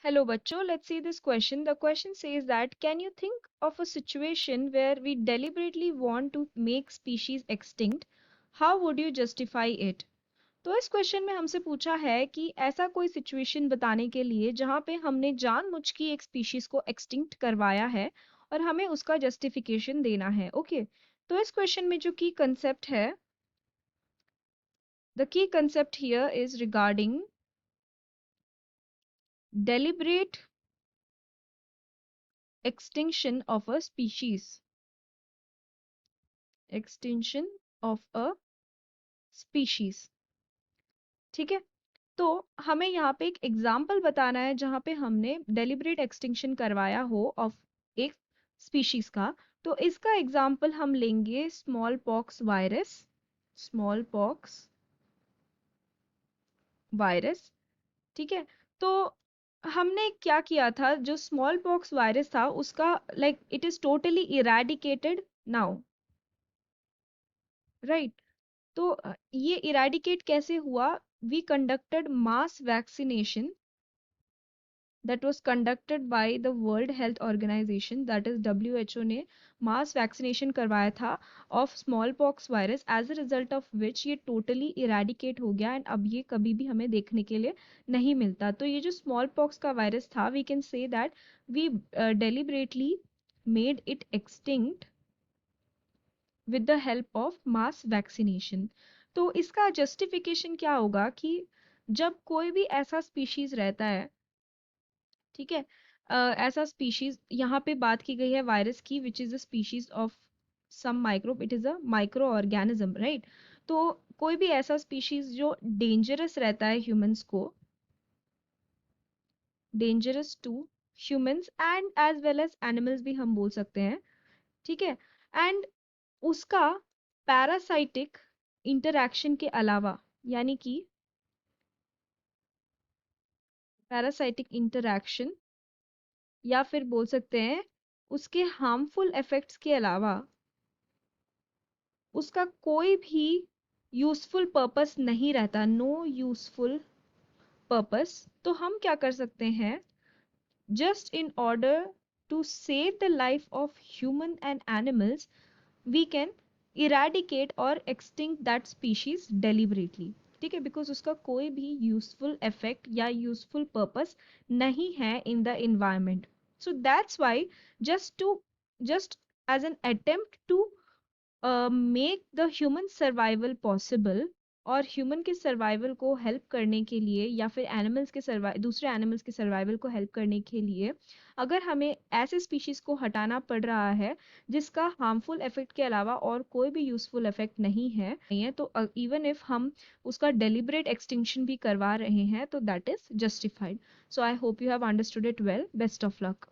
Hello bachcho, let's see this question. The question says that can you think of a situation where we deliberately want to make species extinct? How would you justify it? तो इस question में हमसे पूछा है कि ऐसा कोई situation बताने के लिए जहां पे हमने जानबूझ के एक स्पीशीज को एक्सटिंक्ट करवाया है और हमें उसका जस्टिफिकेशन देना है। ओके, तो इस क्वेश्चन में जो की कंसेप्ट है, the key concept here is regarding deliberate extinction of a species. Extinction of a species. ठीक है, तो हमें यहाँ पे एक एग्जाम्पल बताना है जहाँ पे हमने डेलिब्रेट एक्सटिंक्शन करवाया हो ऑफ एक स्पीशीज का। तो इसका एग्जाम्पल हम लेंगे small pox virus. Small pox virus, ठीक है। तो हमने क्या किया था, जो स्मॉल पॉक्स वायरस था उसका like it is totally eradicated now, right. तो ये इरेडिकेट कैसे हुआ? We conducted mass vaccination that was conducted by the World Health Organization, that is WHO ने मास वैक्सीनेशन करवाया था of smallpox virus, as a result of which ये totally eradicate हो गया एंड अब ये कभी भी हमें देखने के लिए नहीं मिलता। तो ये जो स्मॉल पॉक्स का वायरस था, we can say that we deliberately made it extinct with the help of mass vaccination. तो इसका जस्टिफिकेशन क्या होगा कि जब कोई भी ऐसा स्पीशीज रहता है, ठीक है, ऐसा स्पीशीज यहाँ पे बात की गई है वायरस की, which is a species of some microbe, it is a microorganism, right. तो कोई भी ऐसा स्पीशीज जो डेंजरस रहता है ह्यूमंस को, dangerous to humans and as well as animals भी हम बोल सकते हैं, ठीक है। एंड उसका पैरासाइटिक इंटरैक्शन के अलावा, यानी कि पैरासाइटिक इंटरैक्शन या फिर बोल सकते हैं उसके हार्मफुल इफेक्ट्स के अलावा उसका कोई भी यूजफुल पर्पस नहीं रहता, नो यूजफुल पर्पस। तो हम क्या कर सकते हैं, just in order to save the life of human and animals, we can eradicate और एक्सटिंक्ट दैट स्पीशीज डेलिबरेटली, ठीक है, बिकॉज उसका कोई भी यूजफुल इफेक्ट या यूजफुल पर्पस नहीं है in the environment. So that's why just as an attempt to make the human survival possible, और ह्यूमन के सर्वाइवल को हेल्प करने के लिए या फिर एनिमल्स के दूसरे एनिमल्स के सर्वाइवल को हेल्प करने के लिए, अगर हमें ऐसे स्पीशीज को हटाना पड़ रहा है जिसका हार्मफुल इफेक्ट के अलावा और कोई भी यूजफुल इफेक्ट नहीं है, तो इवन इफ हम उसका डेलिबरेट एक्सटिंक्शन भी करवा रहे हैं तो that is justified. So I hope you have understood it well. Best of luck.